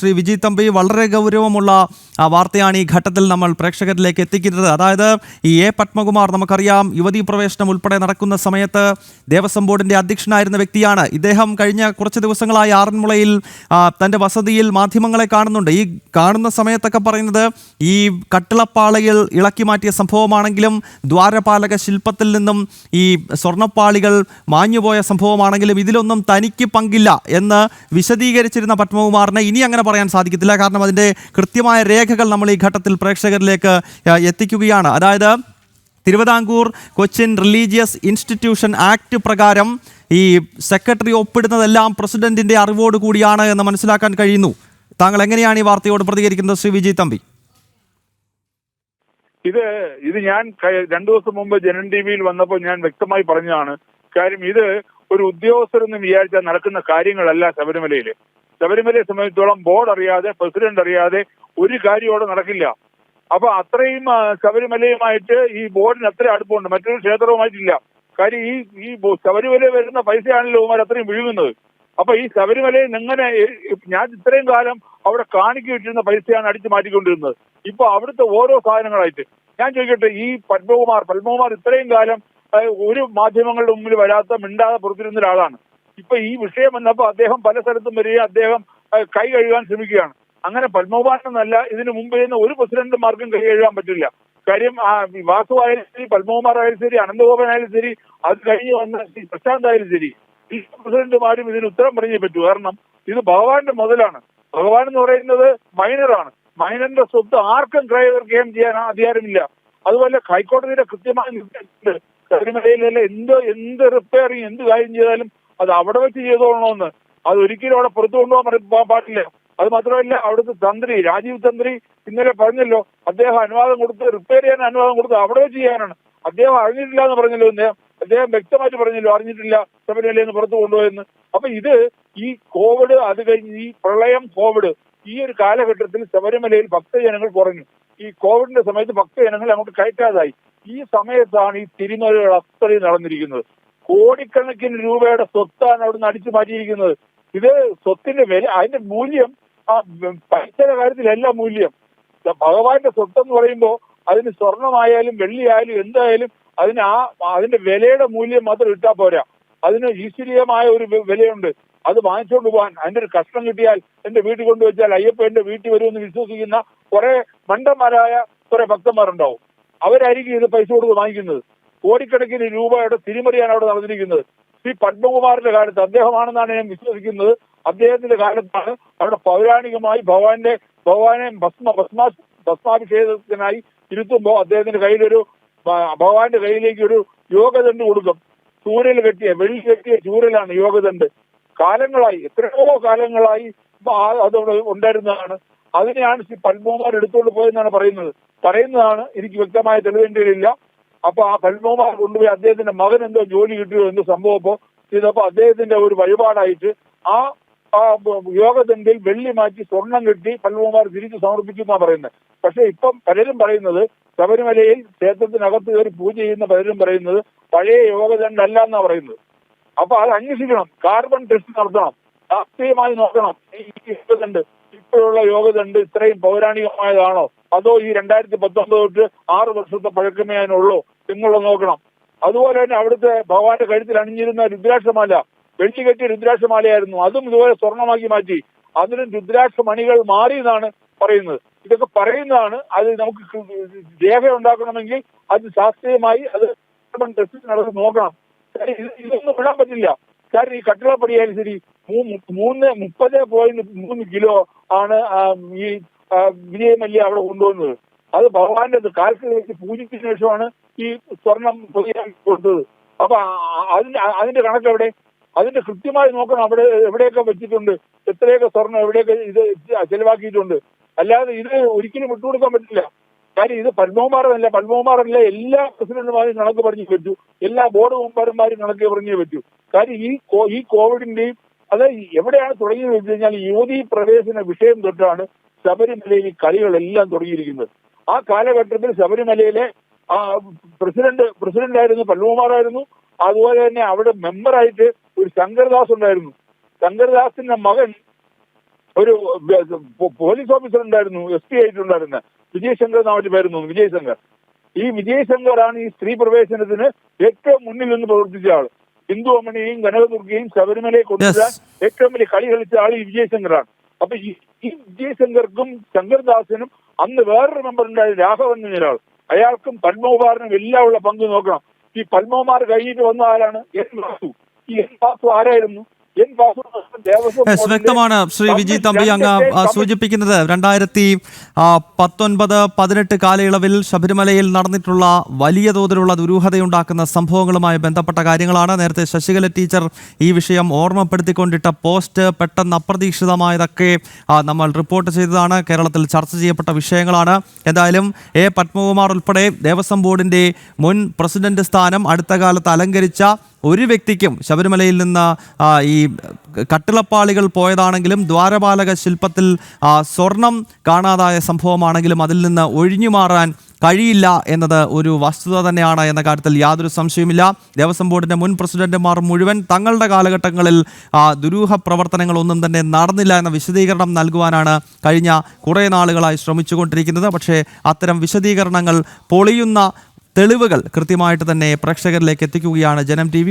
ശ്രീ വിജി തമ്പി. വളരെ ഗൗരവമുള്ള വാർത്തയാണ് ഈ ഘട്ടത്തിൽ നമ്മൾ പ്രേക്ഷകരിലേക്ക് എത്തിക്കുന്നത്. അതായത് ഈ എ പത്മകുമാർ, നമുക്കറിയാം, യുവതീ പ്രവേശനം ഉൾപ്പെടെ നടക്കുന്ന സമയത്ത് ദേവസ്വം ബോർഡിന്റെ അധ്യക്ഷനായിരുന്ന വ്യക്തിയാണ്. ഇദ്ദേഹം കഴിഞ്ഞ കുറച്ച് ദിവസങ്ങളായി ആറന്മുളയിൽ തന്റെ വസതിയിൽ മാധ്യമങ്ങളെ കാണുന്നുണ്ട്. ഈ കാണുന്ന സമയത്തൊക്കെ പറയുന്നത് ഈ കട്ടിളപ്പാളയിൽ ഇളക്കി മാറ്റിയ സംഭവമാണെങ്കിലും ദ്വാരപാലക ശില്പത്തിൽ നിന്നും ഈ സ്വർണ്ണപ്പാളികൾ മാഞ്ഞുപോയ സംഭവമാണെങ്കിലും ഇതിലൊന്നും തനിക്ക് പങ്കില്ല എന്ന് വിശദീകരിച്ചിരുന്ന പത്മകുമാറിനെ ഇനി അങ്ങനെ പറയാൻ സാധിക്കത്തില്ല. കാരണം അതിൻ്റെ കൃത്യമായ രേഖകൾ നമ്മൾ ഈ ഘട്ടത്തിൽ പ്രേക്ഷകരിലേക്ക് എത്തിക്കുകയാണ്. അതായത് Thiruvithamkoor Cochin religious institution act പ്രകാരം ഈ സെക്രട്ടറി ഒപ്പിടുന്നതെല്ലാം പ്രസിഡന്റിന്റെ അറിവോട് കൂടിയാണ് എന്ന് മനസ്സിലാക്കാൻ കഴിയുന്നു. താങ്കൾ എങ്ങനെയാണ് ഈ വാർത്തയോട് പ്രതികരിക്കുന്നത് ശ്രീ വിജി തമ്പി? ഇത് ഞാൻ 2 ദിവസം മുമ്പ് ജനൻ ടിവിയിൽ വന്നപ്പോൾ ഞാൻ വ്യക്തമായി പറഞ്ഞതാണ്. കാര്യം ഇത് ഒരു ഉദ്യോഗസ്ഥരെന്ന് വിചാരിച്ചാൽ നടക്കുന്ന കാര്യങ്ങളല്ല. ശബരിമലയെ സംബന്ധിച്ചോളം ബോർഡ് അറിയാതെ, പ്രസിഡന്റ് അറിയാതെ ഒരു കാര്യം അവിടെ നടക്കില്ല. അപ്പൊ അത്രയും ശബരിമലയുമായിട്ട് ഈ ബോർഡിന് അത്ര അടുപ്പമുണ്ട്, മറ്റൊരു ക്ഷേത്രവുമായിട്ടില്ല. കാര്യം ഈ ശബരിമല വരുന്ന പൈസയാണല്ലോ ഇവന്മാർ അത്രയും വിഴുങ്ങുന്നത്. അപ്പൊ ഈ ശബരിമലയിൽ എങ്ങനെ, ഞാൻ ഇത്രയും കാലം അവിടെ കാണിക്ക് കിട്ടുന്ന പൈസയാണ് അടിച്ചു മാറ്റിക്കൊണ്ടിരുന്നത്. ഇപ്പൊ അവിടുത്തെ ഓരോ സാധനങ്ങളായിട്ട് ഞാൻ ചോദിക്കട്ടെ, ഈ പത്മകുമാർ ഇത്രയും കാലം ഒരു മാധ്യമങ്ങളുടെ മുമ്പിൽ വരാത്ത, മിണ്ടാതെ പുറത്തിരുന്ന ഒരാളാണ്. ഇപ്പൊ ഈ വിഷയം വന്നപ്പോ അദ്ദേഹം പല സ്ഥലത്തും വരികയും അദ്ദേഹം കൈ കഴുകാൻ ശ്രമിക്കുകയാണ്. അങ്ങനെ പത്മകുമാറിനെന്നല്ല, ഇതിനു മുമ്പ് ചെയ്യുന്ന ഒരു പ്രസിഡന്റുമാർക്കും കൈ കഴുകാൻ പറ്റില്ല. കാര്യം വാസു ആയാലും ശരി, പത്മകുമാർ ആയാലും ശരി, അനന്തഗോപൻ ആയാലും ശരി, അത് കഴിഞ്ഞ് വന്ന പ്രശാന്ത് ആയാലും ശരി, ഈ പ്രസിഡന്റുമാരും ഇതിന് ഉത്തരം പറഞ്ഞേ പറ്റൂ. കാരണം ഇത് ഭഗവാന്റെ മുതലാണ്. ഭഗവാൻ എന്ന് പറയുന്നത് മൈനറാണ്. മൈനറിന്റെ സ്വത്ത് ആർക്കും ക്രയം ചെയ്യാൻ അധികാരമില്ല. അതുപോലെ ഹൈക്കോടതിയുടെ കൃത്യമായ നിർദ്ദേശമുണ്ട്, ശബരിമലയിലെ എന്ത് റിപ്പയറിങ്, എന്ത് കാര്യം ചെയ്താലും അത് അവിടെ വെച്ച് ചെയ്തോളണമെന്ന്. അത് ഒരിക്കലും അവിടെ പുറത്തു കൊണ്ടുപോകാൻ പാടില്ല. അത് മാത്രമല്ല, അവിടുത്തെ തന്ത്രി രാജീവ് തന്ത്രി ഇന്നലെ പറഞ്ഞല്ലോ, അദ്ദേഹം അനുവാദം കൊടുത്ത്, റിപ്പയർ ചെയ്യാൻ അനുവാദം കൊടുത്ത് അവിടെ വെച്ച് ചെയ്യാനാണ്. അദ്ദേഹം അറിഞ്ഞിട്ടില്ല എന്ന് പറഞ്ഞല്ലോ. അദ്ദേഹം വ്യക്തമായിട്ട് പറഞ്ഞല്ലോ, അറിഞ്ഞിട്ടില്ല ശബരിമലയിൽ നിന്ന് പുറത്തു കൊണ്ടുപോയെന്ന്. അപ്പൊ ഇത് ഈ കോവിഡ്, അത് കഴിഞ്ഞ് ഈ പ്രളയം, കോവിഡ്, ഈ ഒരു കാലഘട്ടത്തിൽ ശബരിമലയിൽ ഭക്തജനങ്ങൾ കുറഞ്ഞു. ഈ കോവിഡിന്റെ സമയത്ത് ഭക്തജനങ്ങൾ അങ്ങോട്ട് കയറ്റാതായി. ഈ സമയത്താണ് ഈ തിരിമറികൾ അത്രയും നടന്നിരിക്കുന്നത്. കോടിക്കണക്കിന് രൂപയുടെ സ്വത്താണ് അവിടുന്ന് അടിച്ചു മാറ്റിയിരിക്കുന്നത്. ഇത് സ്വത്തിന്റെ വില, അതിന്റെ മൂല്യം, ആ പൈസയുടെ കാര്യത്തിലല്ല മൂല്യം. ഭഗവാന്റെ സ്വത്തെന്ന് പറയുമ്പോൾ അതിന് സ്വർണമായാലും വെള്ളിയായാലും എന്തായാലും അതിന്റെ വിലയുടെ മൂല്യം മാത്രം ഇട്ടാൽ പോരാ. അതിന് ഈശ്വരീയമായ ഒരു വിലയുണ്ട്. അത് വാങ്ങിച്ചുകൊണ്ട് പോകാൻ, അതിന്റെ ഒരു കഷ്ണം കിട്ടിയാൽ എന്റെ വീട്ടിൽ കൊണ്ടുവച്ചാൽ അയ്യപ്പ എന്റെ വീട്ടിൽ വരുമെന്ന് വിശ്വസിക്കുന്ന കുറെ മണ്ടന്മാരായ കുറെ ഭക്തന്മാരുണ്ടാവും. അവരായിരിക്കും ഇത് പൈസ കൊടുത്ത് വാങ്ങിക്കുന്നത്. കോടിക്കണക്കിന് രൂപയുടെ തിരിമറിയാണ് അവിടെ നടന്നിരിക്കുന്നത്. ശ്രീ പത്മകുമാറിന്റെ കാലത്ത്, അദ്ദേഹമാണെന്നാണ് ഞാൻ വിശ്വസിക്കുന്നത്, അദ്ദേഹത്തിന്റെ കാലത്താണ് അവിടെ പൗരാണികമായി ഭഗവാനെ ഭസ്മാഭിഷേകത്തിനായി ഇരുത്തുമ്പോൾ അദ്ദേഹത്തിന്റെ കയ്യിലൊരു, ഭഗവാന്റെ കയ്യിലേക്ക് ഒരു യോഗദണ്ഡ് കൊടുക്കും. വെള്ളി കെട്ടിയ ചൂരലാണ് യോഗദണ്ഡ്. കാലങ്ങളായി, എത്രയോ കാലങ്ങളായി അതവിടെ ഉണ്ടായിരുന്നതാണ്. അതിനെയാണ് ശ്രീ പത്മകുമാർ എടുത്തുകൊണ്ട് പോയെന്നാണ് പറയുന്നതാണ്. എനിക്ക് വ്യക്തമായ തെളിവേണ്ടിയില്ല. അപ്പൊ ആ പത്മകുമാർ കൊണ്ടുപോയി അദ്ദേഹത്തിന്റെ മകൻ എന്തോ ജോലി കിട്ടിയോ എന്തോ സംഭവം ചെയ്തപ്പോ അദ്ദേഹത്തിന്റെ ഒരു വഴിപാടായിട്ട് ആ യോഗദണ്ഡിൽ വെള്ളി മാറ്റി സ്വർണം കെട്ടി പത്മകുമാർ തിരിച്ചു സമർപ്പിച്ചു എന്നാണ് പറയുന്നത്. പക്ഷെ ഇപ്പം പലരും പറയുന്നത്, ശബരിമലയിൽ ക്ഷേത്രത്തിനകത്ത് കയറി പൂജ ചെയ്യുന്ന പലരും പറയുന്നത് പഴയ യോഗദണ്ഡല്ല എന്നാണ് പറയുന്നത്. അപ്പൊ അത് അന്വേഷിക്കണം, കാർബൺ ടെസ്റ്റ് നടത്തണം, ശാസ്ത്രീയമായി നോക്കണം. ഈ യോഗദണ്ഡ്, ഇപ്പോഴുള്ള യോഗദണ്ഡ് ഇത്രയും പൗരാണികമായതാണോ, അതോ ഈ 2019 തൊട്ട് 6 വർഷത്തെ പഴക്കമേ അതിനുള്ളൂ എന്നുള്ളത് നോക്കണം. അതുപോലെ തന്നെ അവിടുത്തെ ഭഗവാന്റെ കഴുത്തിൽ അണിഞ്ഞിരുന്ന രുദ്രാക്ഷമാല, വെള്ളി കെട്ടിയ രുദ്രാക്ഷമാലയായിരുന്നു. അതും ഇതുപോലെ സ്വർണമാക്കി മാറ്റി. അതിനും രുദ്രാക്ഷ മണികൾ മാറി എന്നാണ് പറയുന്നത്. ഇതൊക്കെ പറയുന്നതാണ്. അത് നമുക്ക് രേഖ ഉണ്ടാക്കണമെങ്കിൽ അത് ശാസ്ത്രീയമായി അത് ടെസ്റ്റ് നടത്തി നോക്കണം. ഇതൊന്നും വിടാൻ പറ്റില്ല. കാരണം ഈ കട്ടിളപ്പടിയായാലും ശരി, 30.3 കിലോ ആണ് ഈ വിജയമല്യ അവിടെ കൊണ്ടുവന്നത്. അത് ഭഗവാന്റെ കാൽക്ക് വെച്ച് പൂജിച്ചതിന് ശേഷമാണ് ഈ സ്വർണം കൊടുത്തത്. അപ്പൊ അതിന്റെ കണക്ക് എവിടെ? അതിന്റെ കൃത്യമായി നോക്കണം. അവിടെ എവിടെയൊക്കെ വെച്ചിട്ടുണ്ട്, എത്രയൊക്കെ സ്വർണം എവിടെയൊക്കെ ഇത് ചെലവാക്കിയിട്ടുണ്ട്. അല്ലാതെ ഇത് ഒരിക്കലും വിട്ടുകൊടുക്കാൻ പറ്റില്ല. കാര്യം ഇത് പത്മകുമാറല്ല എല്ലാ പ്രസിഡന്റുമാരും കണക്ക് പറഞ്ഞു പറ്റൂ, എല്ലാ ബോർഡ് മെമ്പർമാരും കണക്ക് പറഞ്ഞേ പറ്റൂ. കാര്യം ഈ കോവിഡിന്റെയും അത് എവിടെയാണ് തുടങ്ങിയത് വെച്ച് കഴിഞ്ഞാൽ, യുവതീ പ്രവേശന വിഷയം തൊട്ടാണ് ശബരിമലയിൽ ഈ കളികളെല്ലാം തുടങ്ങിയിരിക്കുന്നത്. ആ കാലഘട്ടത്തിൽ ശബരിമലയിലെ പ്രസിഡന്റായിരുന്നു പത്മകുമാറായിരുന്നു. അതുപോലെ തന്നെ അവിടെ മെമ്പറായിട്ട് ഒരു ശങ്കർദാസ് ഉണ്ടായിരുന്നു. ശങ്കർദാസിന്റെ മകൻ ഒരു പോലീസ് ഓഫീസർ ഉണ്ടായിരുന്നു, SP ആയിട്ടുണ്ടായിരുന്ന വിജയശങ്കർ എന്ന അവരുടെ പേരുന്നു, വിജയശങ്കർ. ഈ വിജയശങ്കറാണ് ഈ സ്ത്രീ പ്രവേശനത്തിന് ഏറ്റവും മുന്നിൽ നിന്ന് പ്രവർത്തിച്ച ആൾ. ഹിന്ദു അമ്മണിയെയും കനകദുർഗയും ശബരിമലയെ കൊണ്ടുവരാൻ ഏറ്റവും വലിയ കളി കളിച്ച ആൾ ഈ വിജയശങ്കറാണ്. അപ്പൊ ഈ വിജയശങ്കർക്കും ശങ്കർദാസിനും അന്ന് വേറൊരു മെമ്പർ ഉണ്ടായിരുന്നു, രാഘവൻ എന്നൊരാൾ. അയാൾക്കും പത്മകുമാറിനും എല്ലാം ഉള്ള പങ്ക് നോക്കണം. ഈ പത്മകുമാർ കഴിഞ്ഞിട്ട് വന്ന ആരാണ്? എൻ വാസു. ഈ എൻ വാസു ആരായിരുന്നു? വ്യക്തമാണ് ശ്രീ വിജി തമ്പി അങ്ങ് സൂചിപ്പിക്കുന്നത്. 2019-18 കാലയളവിൽ ശബരിമലയിൽ നടന്നിട്ടുള്ള വലിയ തോതിലുള്ള ദുരൂഹതയുണ്ടാക്കുന്ന സംഭവങ്ങളുമായി ബന്ധപ്പെട്ട കാര്യങ്ങളാണ്. നേരത്തെ ശശികല ടീച്ചർ ഈ വിഷയം ഓർമ്മപ്പെടുത്തിക്കൊണ്ടിട്ട പോസ്റ്റ് പെട്ടെന്ന് അപ്രതീക്ഷിതമായതൊക്കെ നമ്മൾ റിപ്പോർട്ട് ചെയ്തതാണ്. കേരളത്തിൽ ചർച്ച ചെയ്യപ്പെട്ട വിഷയങ്ങളാണ്. എന്തായാലും പത്മകുമാർ ഉൾപ്പെടെ ദേവസ്വം ബോർഡിന്റെ മുൻ പ്രസിഡന്റ് സ്ഥാനം അടുത്ത കാലത്ത് അലങ്കരിച്ച ഒരു വ്യക്തിക്കും ശബരിമലയിൽ നിന്ന് ഈ കട്ടിളപ്പാളികൾ പോയതാണെങ്കിലും ദ്വാരപാലക ശില്പത്തിൽ സ്വർണം കാണാതായ സംഭവമാണെങ്കിലും അതിൽ നിന്ന് ഒഴിഞ്ഞു മാറാൻ കഴിയില്ല എന്നത് ഒരു വസ്തുത തന്നെയാണ് എന്ന കാര്യത്തിൽ യാതൊരു സംശയവുമില്ല. ദേവസ്വം ബോർഡിന്റെ മുൻ പ്രസിഡന്റുമാർ മുഴുവൻ തങ്ങളുടെ കാലഘട്ടങ്ങളിൽ ദുരൂഹ പ്രവർത്തനങ്ങളൊന്നും തന്നെ നടന്നില്ല എന്ന വിശദീകരണം നൽകുവാനാണ് കഴിഞ്ഞ കുറേ നാളുകളായി ശ്രമിച്ചുകൊണ്ടിരിക്കുന്നത്. പക്ഷേ അത്തരം വിശദീകരണങ്ങൾ പൊളിയുന്ന തെളിവുകൾ കൃത്യമായിട്ട് തന്നെ പ്രേക്ഷകരിലേക്ക് എത്തിക്കുകയാണ് ജനം TV.